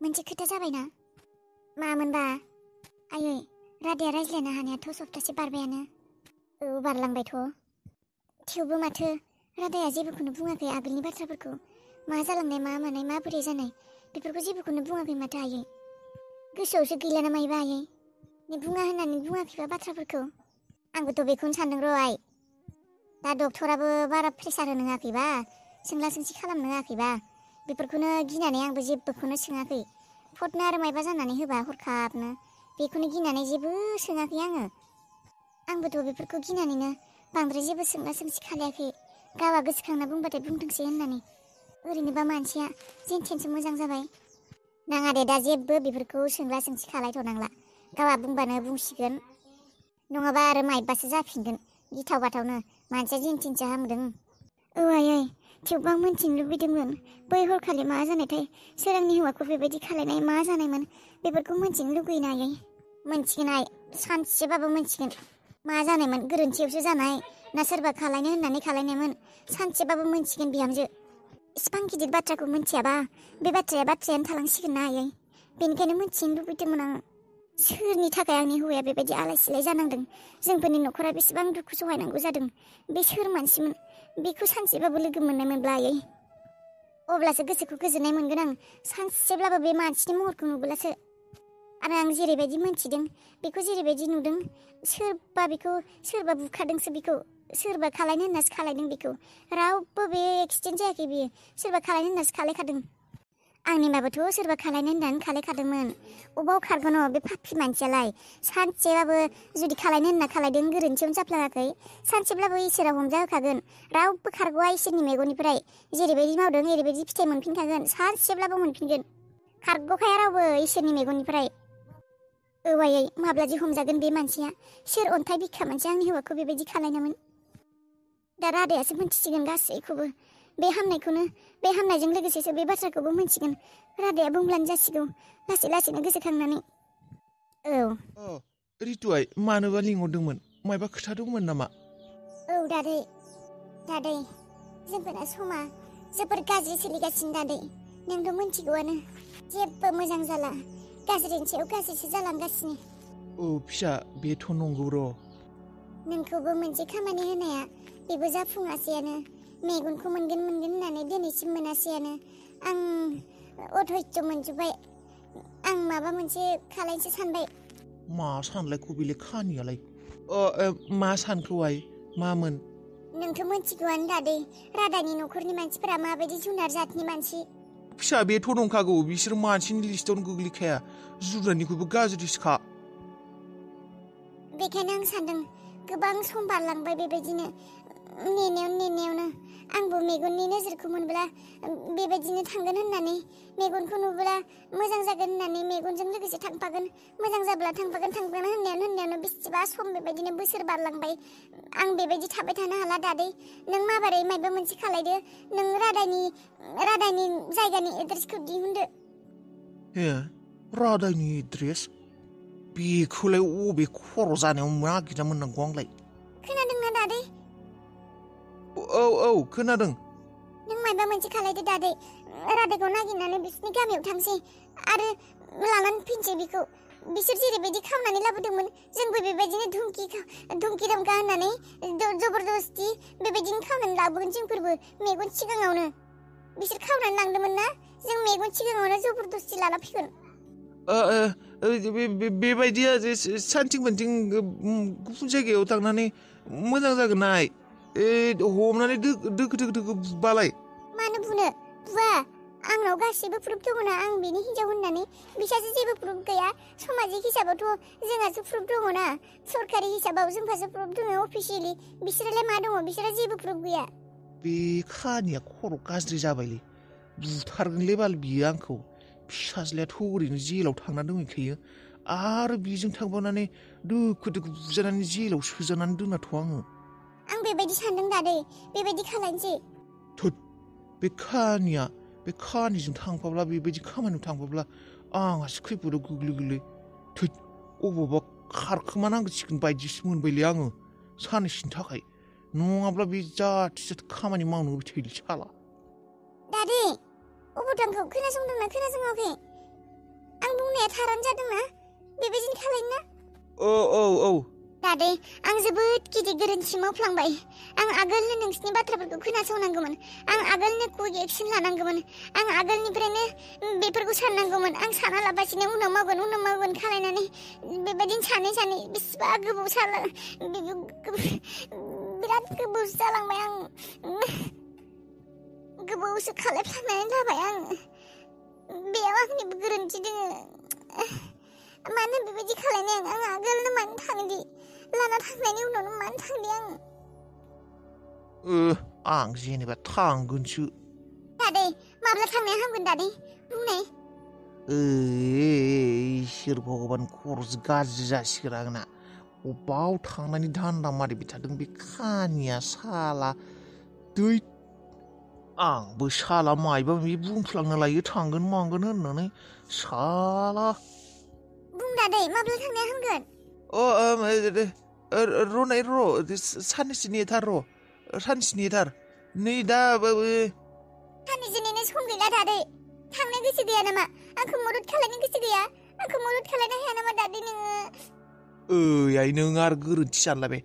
मोनसे खोथा जाबायना मामोनबा आयै रादाया रायज्लायनो हानायाथ' सप्तासे बारबायानो बारलांबायथ' थेवबो माथो रादाया जेबोखौनो बुङाखै आगोलनि बाथ्राफोरखौ मा जालांनाय मा मानाय माबोरै जानाय बेफोरखौ जेबोखौनो बुङाखै माथो आयै गोसोआवसो गैला ना मायोबा आयै बुङा होननानै बुङाखैबा बाथ्राफोरखौ आंबोथ' बेखौनो सानदों र' आइ दा डक्टराबो बारा प्रेसार होनो होआखैबा सोंला सोंसि खालामनो होआखैबा बेफोरखौनो गिनानै आंबो जेबोखौनो सोङाखै फटनो आरो मायबा जानानै होबा हरखाबनो बेखौनो गिनानै जेबो सोङाखै आंबोथ' बेफोरखौ गिनानैनो बांद्राय जेबो सोंला सोंसि खालायाखै गावआ गोसोखांना बुंबाथाय बुंथोंसै होननानै ओरैनोबा मानसिया जेनथेनसो मोजां जाबाय नाङा दे दा जेबो बेफोरखौ सोंला सोंसि खालायथ'नांला गावआ बुंबानो बुंसिगोन नङाबा आरो मायबासो जाफिनगोन गिथाव बाथावनो मानसिया जेनथेनसो हामदों आयै थेवबो आं मोनथिनो लुबैदोंमोन बै हरखालि मा जानायथाय सोरांनि हौवाखौ बेबायदि खालायनाय मा जानायमोन बेफोरखौ मोनथिनो लुगैयो आयै मोनथिगोन आइ सानसेबाबो मोनथिगोन मा जानायमोन गोरोन्थियावसो जानाय ना सोरबा खालायनो होननानै खालायनायमोन सानसेबाबो मोनथिगोन बिहामजो इसिबां गिदिर बाथ्राखौ मोनथियाबा बे बाथ्रायानो थालांसिगोन ना आयै बेनिखायनो मोनथिनो लुबैदोंमोन आं सोरनि थाखाय आंनि हौवाया बेबायदि आलाय सिलाय जानांदों जोंफोरनि न'खरा बेसेबां दुखु सहायनांगौ जादों बे सोर मानसिमोन बेखौ सानसेबाबो लोगो मोननाय मोनब्ला आयै अब्लासो गोसोखौ गोजोननाय मोनगोन आं सानसेब्लाबो बे मानसिनि महरखौ नुब्लासो आरो आं जेरैबायदि मोनथिदों बेखौ जेरैबायदि नुदों सोरबा बुखादोंसो बेखौ सोरबा खालायनो होननासो खालायदों बेखौ रावबो बे एक्सिडेन्ट जायाखै बियो सोरबा खालायनो होननासो खालायखादों आंनिबाबोथ' सोरबा खालायनो होननानै खालायखादोंमोन अबाव खारगोन बे पापि मानसियालाय सानसेबाबो जुदि खालायनो होनना खालायदों गोरोन्थियावनो जाफ्लाङाखै सानसेब्लाबो इसोरा हमजा होखागोन रावबो खारग'आ इसोरनि मेगननिफ्राय जेरैबायदि मावदों ओरैबायदि फिथाइ मोनफिनखागोन सानसेब्लाबो मोनफिनगोन खारग'खाया रावबो इसोरनि मेगननिफ्राय आयै माब्लादि हमजागोन बे मानसिया सोर अन्थाइ बिखा मानसि आंनि हौवाखौ बेबायदि खालायनायमोन दा रादायासो मोनथिसिगोन गासैखौबो बे हामनायजों लोगोसेसो बे बाथ्राखौबो मोनथिगोन रादाया बुंब्लानो जासिगौ लासै लासैनो गोसोखांनानै रितुआय मानोबा लिंहरदोंमोन मायबा खोथा दंमोन नामा दादै जोंफोरना समा जोबोर गाज्रि सोलिगासिनो दादै नोंथ' मोनथिगौआनो जेबो मोजां जाला गाज्रिनि सायाव गाज्रिसो जालांगासिनो फिसा बेथ' नंगौ र' नोंखौबो मोनसे खामानि होनाया बेबो जाफुङासैयानो मेगनखौ मोनगोन होननानै दिनैसिम मोनासैयानो आं अधैर्य मोनजोब्बाय आं माबा मोनसे खालायनोसो सानबाय मा सानलायखौ बेले खानियालाय मा सानखौ आइ मामोन नोंथ' मोनथिगौआनो दादै रादानि न'खरनि मानसिफोरा माबायदि जुनार जातनि मानसि फिसा बेथ' नंखागौ बिसोर मानसिनि लिस्टावनो गोग्लैखाया जुनारनिख्रुइबो गाज्रिसोखा बेखायनो आं सानदों गोबां सम बारलांबाय बेबायदिनो नेनायावनो आंबो मेगननि नोजोरखौ मोनब्ला बेबायदिनो थांगोन होननानै मेगनखौ नुब्ला मोजां जागोन होननानै मेगनजों लोगोसे थांफागोन मोजां जाब्ला थांफागोन होननायावनो बेसेबा सम बेबायदिनो बोसोर बारलांबाय आं बेबायदि थाबाय थानो हाला दादै नों माबोरै मायबा मोनसे खालायदो नों रादानि जायगानि एड्रेसखौ दिहुनदो रादानि एड्रेस बेखौलाय अबे खर' जानायाव नागिरना मोननांगौ आंलाय खोनादोंना दादै औ खोनादों नों मायबा मोनसे खालायदो दादै रादाखौ नागिरनानै बिसोरनि गामियाव थांसै आरो लानानै फैनोसै बेखौ बिसोर जेरैबायदि खावनानै लाबोदोंमोन जोंबो बेबायदिनो धुमकि धमका होननानै जबरदस्ति बेबायदिनो खावनानै लाबोगोन जोंफोरबो मेगन सिगाङावनो बिसोर खावनानै लांदोंमोन ना जों मेगन सिगाङावनो जबरदस्ति लाना फैगोन बेबायदिया सानथिं मोनथिं गुबुन जायगायाव थांनानै मोजां जागोन नाय हमनानै दोखो बुबालाय मानो बुवा आंनाव गासिबो प्रुफ दङना आं बेनि हिन्जाव होननानै बिसासो जेबो प्रुफ गैया समाजिक हिसाबावथ' जोंहासो प्रुफ दङना सरकारि हिसाबाव जोंहासो प्रुफ दङ अफिसियेलि बिसोरलाय मा दङ बिसोरहा जेबो प्रुफ गैया बे खानिया खर' गाज्रि जाबायलै बुथारगोनलै बाल बियो आंखौ फिसाज्लायाथ' ओरैनो जेलाव थांना दंहैखायो आरो बेजों थांबावनानै दोखो बुजानानै जेलाव सोजानानै दोनाथ' आङो आं बेबायदि सानदों दादै बेबायदि खालायनोसै बे खानिजों थांफाब्ला बेबायदि खामानियाव थांफाब्ला आंहासो खैफोदाव गोग्लैगोनलै अबावबा खारखोमानांसिगोन बायदिसो मोनबायलै आङो साननैसोनि थाखाय नङाब्ला बे जाथि खामानि मावनो होबाय थायोलै साला दादै अबाव थांखौ खोनासंदोंना खोनासङाखै बुंनाया थारानो जादोंना बेबायदिनो खालायनो औ दादै आं जोबोद गिदिर गोरोन्थि मावफ्लांबाय आं आगोलनो नोंसिनि बाथ्राफोरखौ खोनासंनांगौमोन आं आगोलनो कुइक एक्सन लानांगौमोन आं आगोलनिफ्रायनो बेफोरखौ साननांगौमोन आं सानालाबासिनो उनाव मावगोन खालायनानै बेबायदिनो सानै बेसेबा गोबाव बिराद गोबावसो जालांबाय आं गोबावसो खालायफ्लांनानै जाबाय आं बेयाव आंनिबो गोरोन्थि दोङो मानो बेबायदि खालायनाय आं आगोलनो मानो थांदि लाना थांनायनि उनावनो मानो थांदि आं जेनेबा थांगोनसो दादै माब्ला थांनाया हामगोन दादै बुंनाय इसोर भगबान खर'सो गाज्रि जासिगोन आंना अबाव थांनायनि धान्दा मारिबाय थादों बे खानिया साला दै आंबो साला मायबा माबि बुंफ्लांना लायो थांगोन मागोन होननानै साला बुं दादै माब्ला थांनाया हामगोन र'नाय साननैसो नेथार नै दा साननैसो नेनो सम गैला दादै थांनो गोसो गैया नामा आंखौ मदद खालायनो गोसो गैया आंखौ मदद खालायनो हाया नामा दादै नोङो आइ नों आरो गोरोन्थि सानलायबाय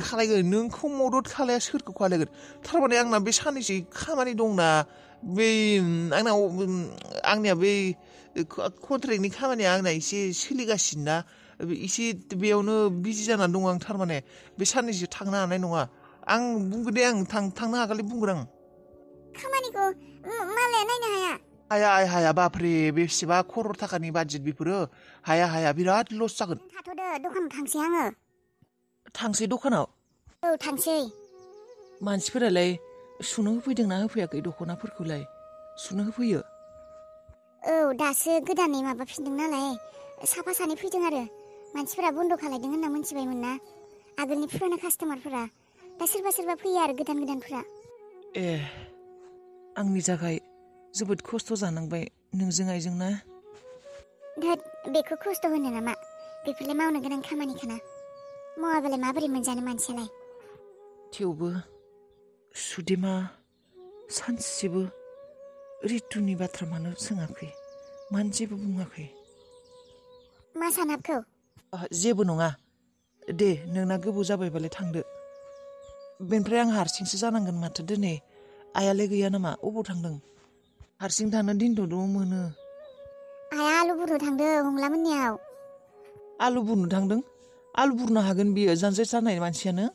खालायगोन नोंखौ मदद खालाया सोरखौ खालायगोन थारमाने आंना बे साननैसो खामानि दंना बै आंनिया बै कन्ट्रेक्टनि खामानिया आंना एसे सोलिगासिनो ना एसे बेयावनो बिजि जानानै दं आं थारमाने बे साननैसो थांनो हानाय नङा आं बुंगोन दे आं थांनो हागोनलै बुंगोन आं खामानिखौ मालाया नायनो हाया बाफ्रे बेसेबा खर'र थाखानि बाजेट बेफोरो हाया बिराद लस जागोन थाथ'दो दखानाव थांसै आङो थांसै दखानाव औ थांसै मानसिफोरालाय सुनो होफैदोंना होफैयाखै दख'नाफोरखौलाय सुनो होफैयो औ दासो गोदानै माबाफिनदों नालाय साफा सानै फैदों आरो मानसिफोरा बन्द' खालायदों होनना मोनथिबायमोन ना आगोलनि फुराना कास्टमारफोरा दा सोरबा फैयो आरो गोदानफोरा आंनि थाखाय जोबोद खस्थ' जानांबाय नोंजों आइजों ना बेखौ खस्थ' होनो नामा बेफोरलाय मावनो गोनां खामानिखाना मावाबालाय माबोरै मोनजानो मानसियालाय थेवबो सुदेमा सानसेबो रितुनि बाथ्रा मानो सोङाखै मानो जेबो बुङाखै मा सानाबखौ जेबो नङा दे नोंना गोबाव जाबायबालाय थांदो बेनिफ्राय आं हारसिंसो जानांगोन माथो दिनै आइयालाय गैया नामा अबाव थांदों हारसिं थानो दिनथ'दों मोनो आइया आलु बुरनो थांदों हंलामोननियाव आलु बुरनो थांदों आलु बुरनो हागोन बियो जानजाय जानाय मानसियानो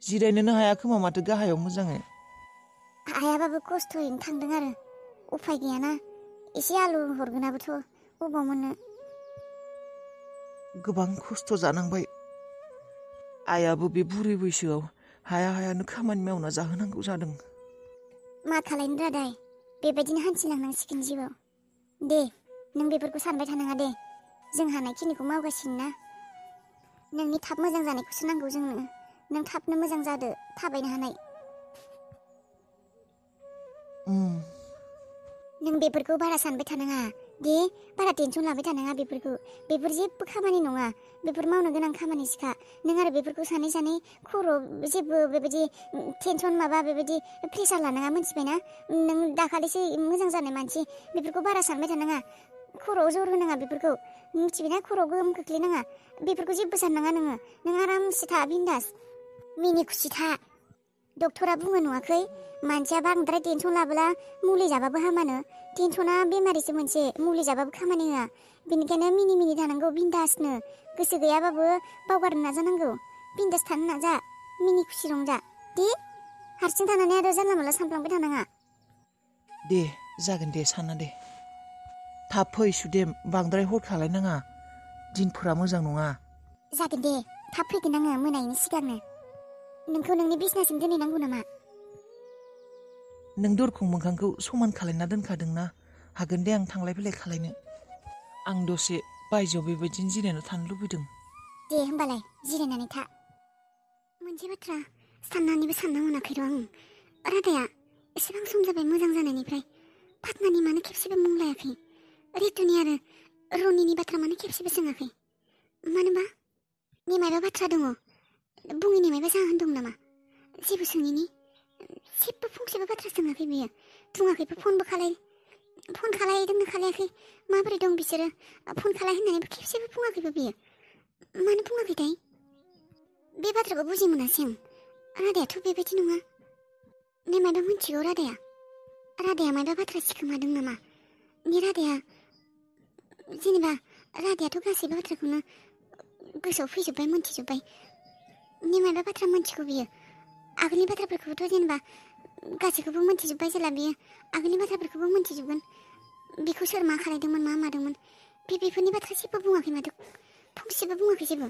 जिरायनोनो हाया खोमा माथो गाहायाव मोजाङै आइयाबाबो खस्थ'यैनो थांदों आरो उफाय गैयाना एसे आलु हरगोनाबोथ' बबाव मोननो गोबां खस्थ' जानांबाय आइयाबो बे बुरै बैसोआव हायानो खामानि मावना जाहोनांगौ जादों मा खालायनो दादाय बेबायदिनो हान्थिलांनांसिगोन जिउआव दे नों बेफोरखौ सानबाय थानाङा दे जों हानायखिनिखौ मावगासिनो ना नोंनि थाब मोजां जानायखौसो नांगौ जोंनो नों थाबनो मोजां जादो थाबायनो हानाय नों बेफोरखौ बारा सानबाय थानाङा दे बारा टेनसन लाबाय थानाङा बेफोर जेबो खामानि नङा बेफोर मावनो गोनां खामानिसोखा नों आरो बेफोरखौ सानै खर' जेबो बेबायदि टेनसन माबा बेबायदि प्रेसार लानाङा मिथिबायना नों दाखालिसो मोजां जानाय मानसि बेफोरखौ बारा सानबाय थानाङा खर'आव जर होनाङा बेफोरखौ मिथिबायना खर'आव गोहोम खोख्लैनाङा बेफोरखौ जेबो साननाङा नों आरामसे था बिन्दास मिनि खुसि था डक्टरा बुङो नुवाखै मानसिया बांद्राय टेनसन लाब्ला मुलि जाबाबो हामानो टेनसना बेमारिसो मोनसे मुलि जाबाबो खामानि होआ बेनिखायनो मिनि थानांगौ बिन्दासनो गोसो गैयाबाबो बावगारनो नाजानांगौ बिन्दास थानो नाजा मिनि खुसि रंजा दे हारसिं थानानै आरो जानला मोनला सानफ्लांबाय थानाङा दे जागोन दे साना दे थाब फै सुदेम बांद्राय हर खालायनाङा दिनफोरा मोजां नङा जागोन दे थाब फैगोन आङो मोनायैनि सिगांनो नोंखौ नोंनि बिसनासिम दोनहैनांगौ नामा नों दरखं मोखांखौ समान खालायना दोनखादोंना हागोन दे आं थांलाय फैलाय खालायनो आं दसे बायजोआव बेबायदिनो जिरायना थानो लुबैदों दे होमबालाय जिरायनानै था मोनसे बाथ्रा साननानैबो सानना मोनाखै र' आं रादाया एसेबां सम जाबाय मोजां जानायनिफ्राय फातनानि मानो खेबसेबो मुं लायाखै रितुनि आरो रनिनि बाथ्रा मानो खेबसेबो सोङाखै मानोबा नि मायबा बाथ्रा दङ बुङिनि मायबा जाहोन दं नामा जेबो सोङिनि जेबो फंसेबो बाथ्रा सोङाखै बियो बुङाखैबो फनबो खालाय फन खालायदोंना खालायाखै माबोरै दं बिसोरो फन खालाय होननानैबो खेबसेबो बुङाखैबो बियो मानो बुङाखैथाय बे बाथ्राखौ बुजि मोनासै आं रादायाथ' बेबायदि नङा ने मायबा मिथिगौ रादाया मायबा बाथ्रा सिखोमादों नामा ने रादाया जेनेबा रादायाथ' गासैबो बाथ्राखौनो गोसोआव फैजोब्बाय मोनथिजोब्बाय ने मायबा बाथ्रा मोनथिगौ बियो आगोलनि बाथ्राफोरखौबोथ' जेनेबा गासैखौबो मोनथिजोब्बाय जेला बियो आगोलनि बाथ्राफोरखौबो मोनथिजोबगोन बिखौ सोर मा खालायदोंमोन मा मादोंमोन बेफोरनि बाथ्रा जेबो बुङाखै माथो फंसेबो बुङाखै जेबो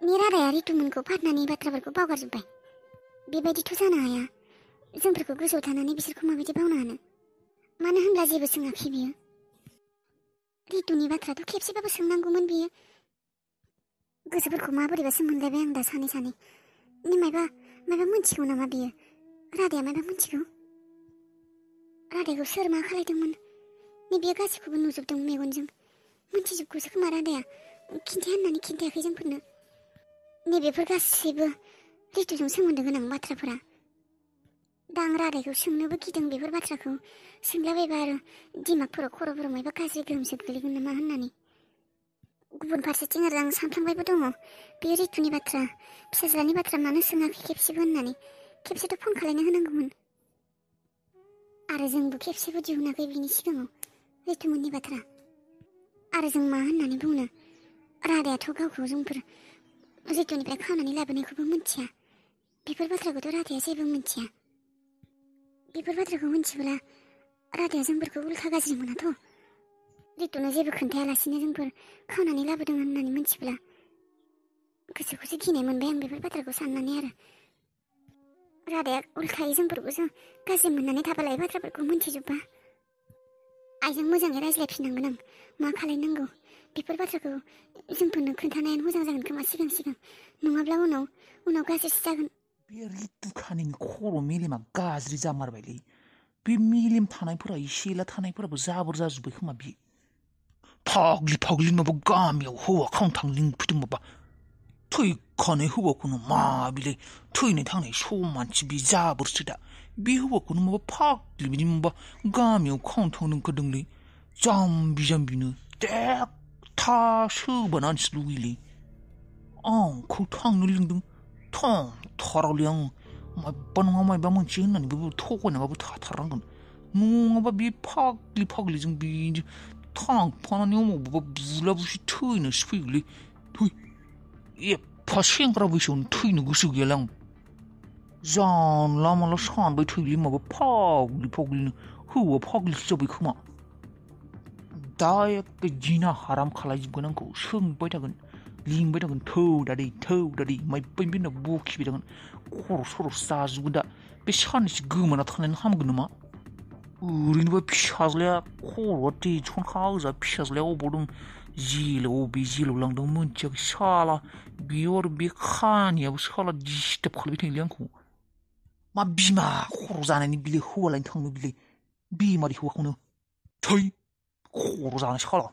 ने रादाया रितुमोनखौ फादनानै बाथ्राफोरखौ बावगारजोब्बाय बेबायदिथ' जानो हाया जोंफोरखौ गोसोआव थानानै बिसोरखौ माबायदि बावनो हानो मानो होनब्ला जेबो सोङाखै बियो रितुनि बाथ्राथ' खेबसेबाबो सोंनांगौमोन बियो गोसोफोरखौ माबोरैबासो मोनलायबाय आं दा सानै ने मायबा मोनथिगौ नामा बियो रादाया मायबा मोनथिगौ रादायखौ सोर मा खालायदोंमोन ने बियो गासैखौबो नुजोबदों मेगनजों मोनथिजोबगौसो खोमा रादाया खिन्थाया होननानै खिन्थायाखै जोंफोरनो नैबेफोर गासैबो रितुजों सोमोन्दो गोनां बाथ्राफोरा दा आं रादायखौ सोंनोबो गिदों बेफोर बाथ्राखौ सोंलाबायबा आरो दिमागफोराव खर'फोराव मायबा गाज्रि गोहोमसो गोलैगोन नामा होननानै गुबुन फारसेथिं आरो आं सानफ्लांबायबो दङ बे रितुनि बाथ्रा फिसाज्लानि बाथ्रा मानो सोङाखै खेबसेबो होननानै खेबसेथ' फन खालायना होनांगौमोन आरो जोंबो खेबसेबो दिहुनाखै बिनि सिगाङाव रितुमोननि बाथ्रा आरो जों मा होननानै बुंनो रादायाथ' गावखौ जोंफोर रितुनिफ्राय खावनानै लाबोनायखौबो मिथिया बेफोर बाथ्राखौथ' रादाया जेबो मिथिया बेफोर बाथ्राखौ मिथिब्ला रादाया जोंफोरखौ उल्था गाज्रि मोनाथ' रितुनो जेबो खोन्थायालासिनो जोंफोर खावनानै लाबोदों होननानै मिथिब्ला गोसोखौसो गिनाय मोनबाय आं बेफोर बाथ्राखौ साननानै आरो रादाया उल्थायै जोंफोरखौसो गाज्रि मोननानै थाबालाय बाथ्राफोरखौ मिथिजोब्बा आइजों मोजाङै रायज्लायफिननांगोन आं मा खालायनांगौ बेफोर बाथ्राखौ जोंफोरनो खोन्थानायानो मोजां जागोन खोमा सिगां नङाब्ला उनाव गाज्रिसो जागोन बे रितुखानिनि खर' मेलेमा गाज्रि जामारबायलै बे मेलेम थानायफोरा एसे एला थानायफोराबो जाबोर जाजोब्बाय खोमा बे फाग्लि माबा गामियाव हौवा खावनो लिंफैदों माबा थैखानाय हौवाखौनो मा बिलाय थैनाय थांनाय समानसि बे जाबोरसो दा बे हौवाखौनो माबा फाग्लि बिदि माबा गामियाव खावनो थांनो ओंखारदोंलै जाम्बिनो देखथा सोबानानैसो लुगैलै आंखौ थांनो लिंदों थांथारालै आं माबा नङा माबा मोनसे होननानैबो थगायनाबाबो थाथारनांगोन नङाबा बे फाग्लिजों बिदि थांफानानै अबावबा बुला बुसि थैनोसो फैगौलै थै एफा सेंग्रा बैसोआवनो थैनो गोसो गैयालै आं जानला मानला सानबाय थैलै माबा फाग्लिनो हौवा फाग्लिसो जाबाय खोमा दा एखे जिना हाराम खालायजोबगोन आंखौ सोंबाय थागोन लिंबाय थागोन थौ दादै मायबा होनना बखिबाय थागोन खर' सर' जाजोबगोन दा बे साननैसो गोमाना थानायानो हामगोन नामा ओरैनोबा फिसाज्लाया खर'आ टेनसन होजा फिसाज्लाया अबाव दं अबे जेलाव लांदों मोनथियाखै साला बेयाव आरो बे खानियाबो साला डिस्टार्ब खालायबाय थायोलै आंखौ मा बिमा खर' जानायनि बिलाइ हौवा लायनो थांनो बिलाइ बेमारि हौवाखौनो थै खर' जानाय साला